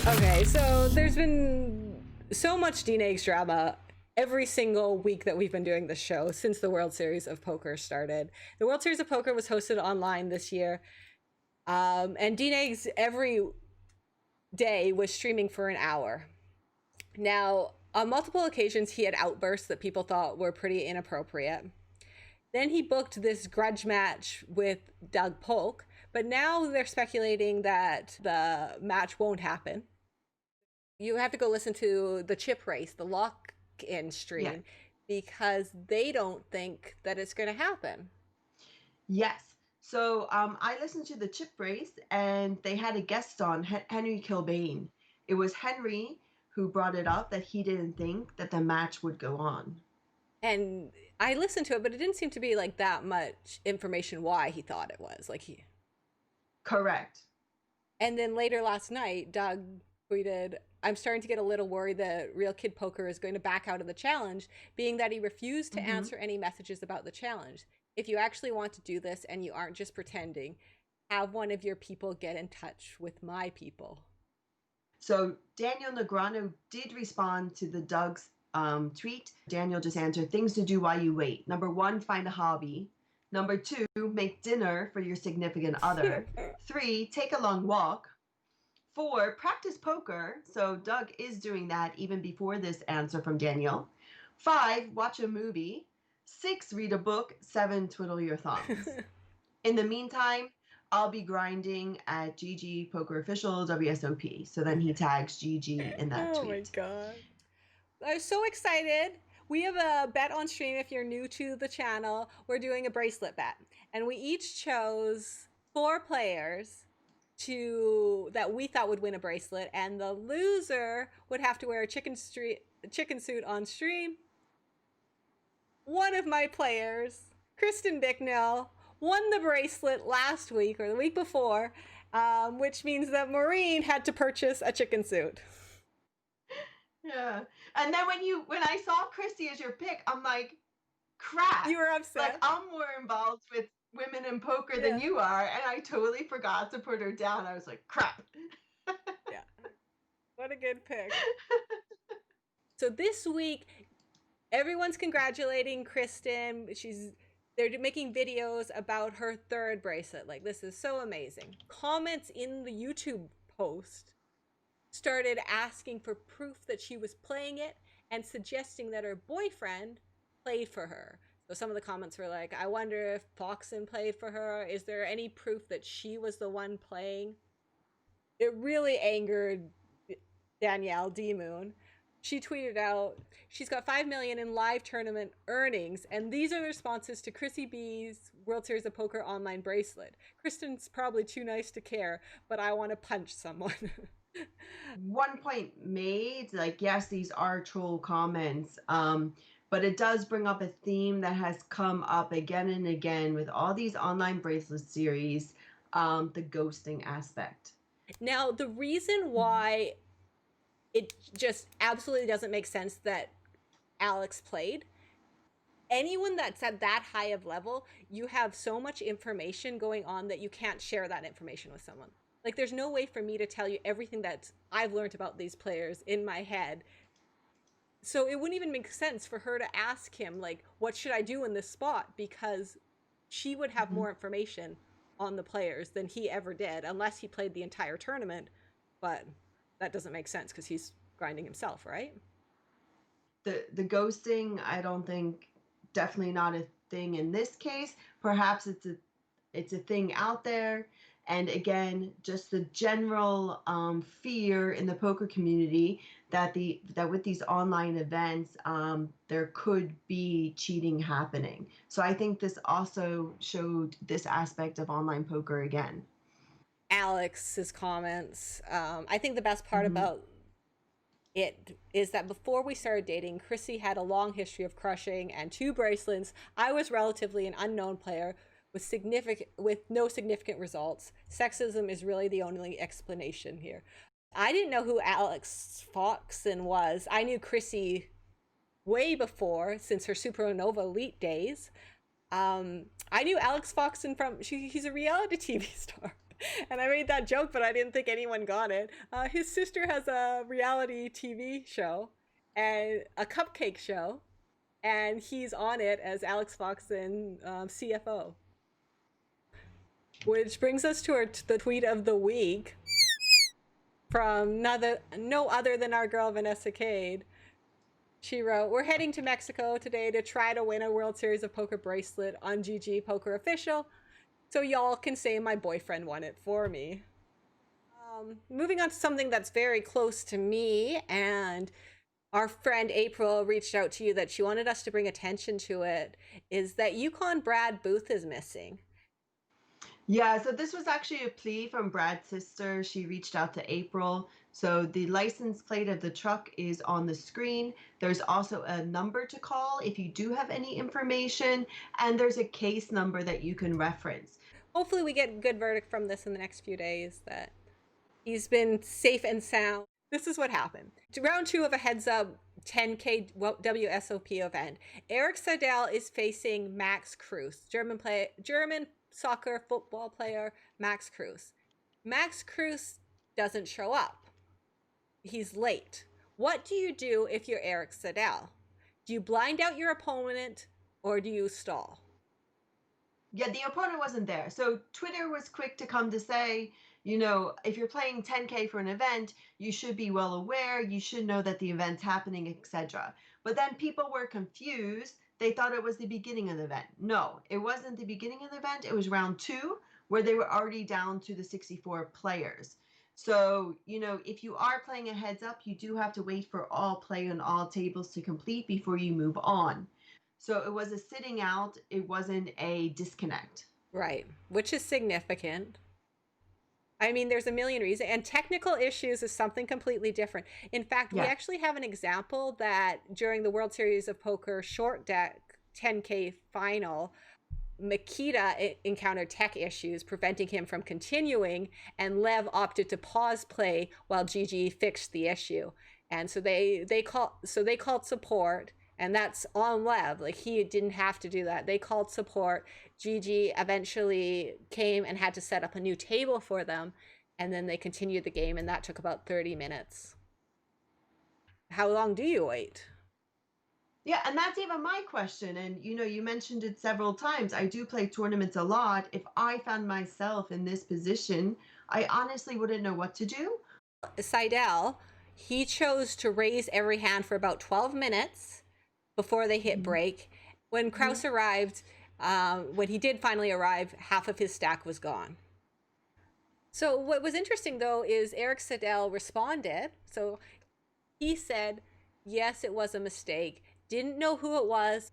Okay, so there's been so much D-Neg's drama every single week that we've been doing this show since the World Series of Poker started. The World Series of Poker was hosted online this year, and D-Neg's every day was streaming for an hour. Now, on multiple occasions, he had outbursts that people thought were pretty inappropriate. Then he booked this grudge match with Doug Polk, but now they're speculating that the match won't happen. You have to go listen to the chip race, the lock-in stream, because they don't think that it's going to happen. Yes. So I listened to the chip race, and they had a guest on, Henry Kilbane. It was Henry who brought it up that he didn't think that the match would go on. And I listened to it, but it didn't seem to be like that much information why he thought it was. Correct. And then later last night, Doug tweeted, "I'm starting to get a little worried that Real Kid Poker is going to back out of the challenge, being that he refused to answer any messages about the challenge. If you actually want to do this and you aren't just pretending, have one of your people get in touch with my people." So Daniel Negreanu did respond to the Doug's tweet. Daniel just answered, "Things to do while you wait. Number 1, find a hobby. Number 2, make dinner for your significant other. 3, take a long walk. 4, practice poker." So Doug is doing that even before this answer from Daniel. 5, watch a movie. 6, read a book. 7, twiddle your thumbs. In the meantime, I'll be grinding at GG Poker Official WSOP. So then he tags GG in that tweet. Oh my god. I'm so excited. We have a bet on stream if you're new to the channel. We're doing a bracelet bet. And we each chose 4 players that we thought would win a bracelet, and the loser would have to wear a chicken suit on stream. One of my players, Kristen Bicknell, won the bracelet last week or the week before, which means that Maureen had to purchase a chicken suit. Yeah. And then when I saw Christy as your pick, I'm like, crap. You were upset. Like, I'm more involved with women in poker than you are, and I totally forgot to put her down. I was like, crap. Yeah. What a good pick. So this week, everyone's congratulating Kristen. They're making videos about her 3rd bracelet. Like, this is so amazing. Comments in the YouTube post started asking for proof that she was playing it and suggesting that her boyfriend played for her. So some of the comments were like, I wonder if Foxen played for her. Is there any proof that she was the one playing? It really angered Danielle D. Moon. She tweeted out, she's got $5 million in live tournament earnings, and these are the responses to Chrissy B's World Series of Poker online bracelet. Kristen's probably too nice to care, but I want to punch someone. One point made, like, yes, these are troll comments, but it does bring up a theme that has come up again and again with all these online bracelet series, the ghosting aspect. Now, the reason why it just absolutely doesn't make sense that Alex played, anyone that's at that high of level, you have so much information going on that you can't share that information with someone. Like, there's no way for me to tell you everything that I've learned about these players in my head. So it wouldn't even make sense for her to ask him, like, what should I do in this spot? Because she would have more information on the players than he ever did, unless he played the entire tournament. But that doesn't make sense because he's grinding himself, right? The ghosting, I don't think, definitely not a thing in this case. Perhaps it's a thing out there. And again, just the general fear in the poker community that with these online events, there could be cheating happening. So I think this also showed this aspect of online poker again. Alex's comments. I think the best part about it is that before we started dating, Chrissy had a long history of crushing and 2 bracelets. I was relatively an unknown player with no significant results. Sexism is really the only explanation here. I didn't know who Alex Foxen was. I knew Chrissy way before, since her Supernova Elite days. I knew Alex Foxen from, he's a reality TV star. And I made that joke, but I didn't think anyone got it. His sister has a reality TV show and a cupcake show, and he's on it as Alex Fox and CFO. Which brings us to the tweet of the week from no other than our girl Vanessa Cade. She wrote, "We're heading to Mexico today to try to win a World Series of Poker bracelet on GG Poker Official, so y'all can say my boyfriend won it for me." Moving on to something that's very close to me, and our friend April reached out to you that she wanted us to bring attention to it, is that Yukon Brad Booth is missing. Yeah, so this was actually a plea from Brad's sister. She reached out to April. So the license plate of the truck is on the screen. There's also a number to call if you do have any information, and there's a case number that you can reference. Hopefully we get a good verdict from this in the next few days, that he's been safe and sound. This is what happened. Round 2 of a heads-up 10K WSOP event. Erik Seidel is facing Max Kruse, German soccer football player Max Kruse. Max Kruse doesn't show up. He's late. What do you do if you're Erik Seidel? Do you blind out your opponent or do you stall? Yeah, the opponent wasn't there. So Twitter was quick to come to say, you know, if you're playing 10K for an event, you should be well aware, you should know that the event's happening, etc. But then people were confused. They thought it was the beginning of the event. No, it wasn't the beginning of the event. It was round 2 where they were already down to the 64 players. So, you know, if you are playing a heads up, you do have to wait for all play on all tables to complete before you move on. So it was a sitting out, it wasn't a disconnect. Right, which is significant. I mean, there's a million reasons, and technical issues is something completely different. In fact, we actually have an example that during the World Series of Poker short deck 10K final, Makita encountered tech issues preventing him from continuing, and Lev opted to pause play while GG fixed the issue. And so they called support, and that's on Lev. Like, he didn't have to do that. They called support. GG eventually came and had to set up a new table for them, and then they continued the game, and that took about 30 minutes. How long do you wait? Yeah, and that's even my question. And, you know, you mentioned it several times. I do play tournaments a lot. If I found myself in this position, I honestly wouldn't know what to do. Seidel, he chose to raise every hand for about 12 minutes before they hit break. When Krause arrived, when he did finally arrive, half of his stack was gone. So what was interesting, though, is Erik Seidel responded. So he said, yes, it was a mistake. Didn't know who it was,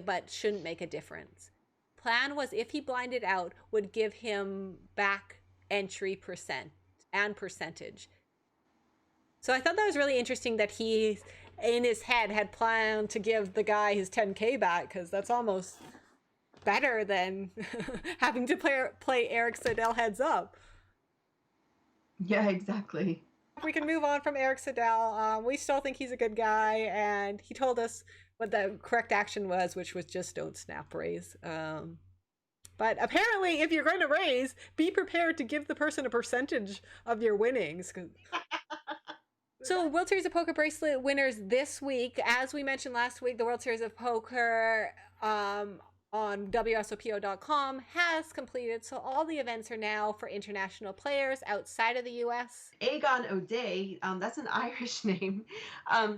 but shouldn't make a difference. Plan was, if he blinded out, would give him back entry percentage. So I thought that was really interesting that he, in his head, had planned to give the guy his 10K back, because that's almost better than having to play Erik Seidel heads up. Yeah, exactly. We can move on from Erik Seidel. We still think he's a good guy, and he told us what the correct action was, which was just don't snap raise. But apparently, if you're going to raise, be prepared to give the person a percentage of your winnings. So, World Series of Poker bracelet winners this week. As we mentioned last week, the World Series of Poker on WSOPO.com has completed. So all the events are now for international players outside of the US. Aegon O'Day, that's an Irish name.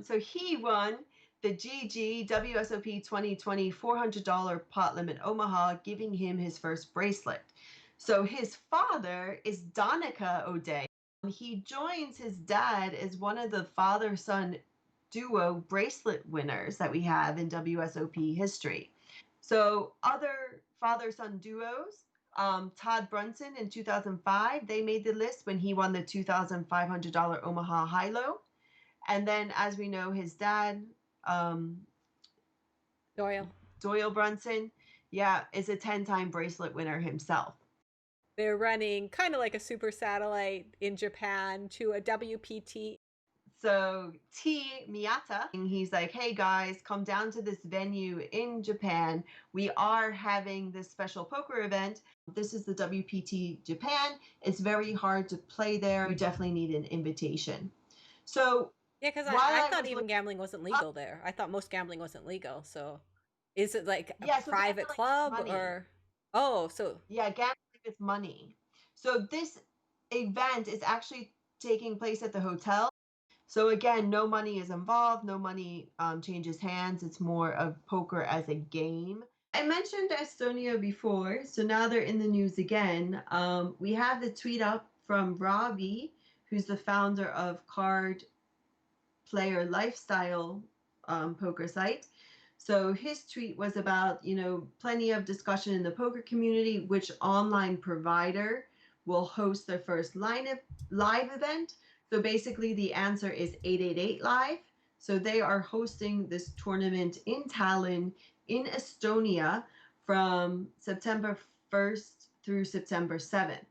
So he won the GG WSOP 2020 $400 pot limit Omaha, giving him his first bracelet. So his father is Donica O'Day. He joins his dad as one of the father-son duo bracelet winners that we have in WSOP history. So other father-son duos, Todd Brunson in 2005, they made the list when he won the $2,500 Omaha high-low. And then, as we know, his dad, Doyle Brunson, is a 10-time bracelet winner himself. They're running kind of like a super satellite in Japan to a WPT. So T Miyata, he's like, hey guys, come down to this venue in Japan. We are having this special poker event. This is the WPT Japan. It's very hard to play there. You definitely need an invitation. So Yeah, because while I I thought was even gambling wasn't legal there. I thought most gambling wasn't legal. So is it like a yeah, so private gambling is club money. or? Oh, so Yeah, gambling is money. So this event is actually taking place at the hotel. So again, no money is involved, no money changes hands. It's more of poker as a game. I mentioned Estonia before, so now they're in the news again. We have the tweet up from Robbie, who's the founder of Card Player Lifestyle poker site. So his tweet was about, plenty of discussion in the poker community, which online provider will host their first live event. So basically, the answer is 888 Live. So they are hosting this tournament in Tallinn, in Estonia, from September 1st through September 7th.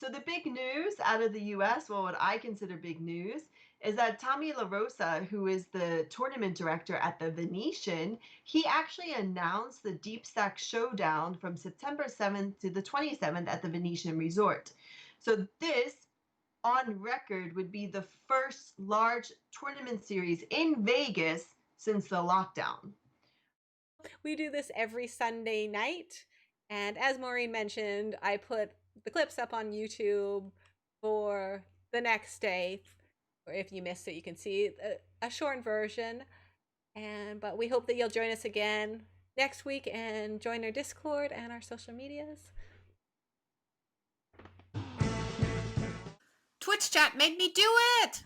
So the big news out of the US, well, what I consider big news, is that Tommy LaRosa, who is the tournament director at the Venetian, he actually announced the Deep Stack Showdown from September 7th to the 27th at the Venetian Resort. So this, on record, would be the first large tournament series in Vegas since the lockdown. we do this every Sunday night. And as Maureen mentioned, I put the clips up on YouTube for the next day. Or if you missed it, you can see a short version. But we hope that you'll join us again next week and join our Discord and our social medias. Twitch chat made me do it!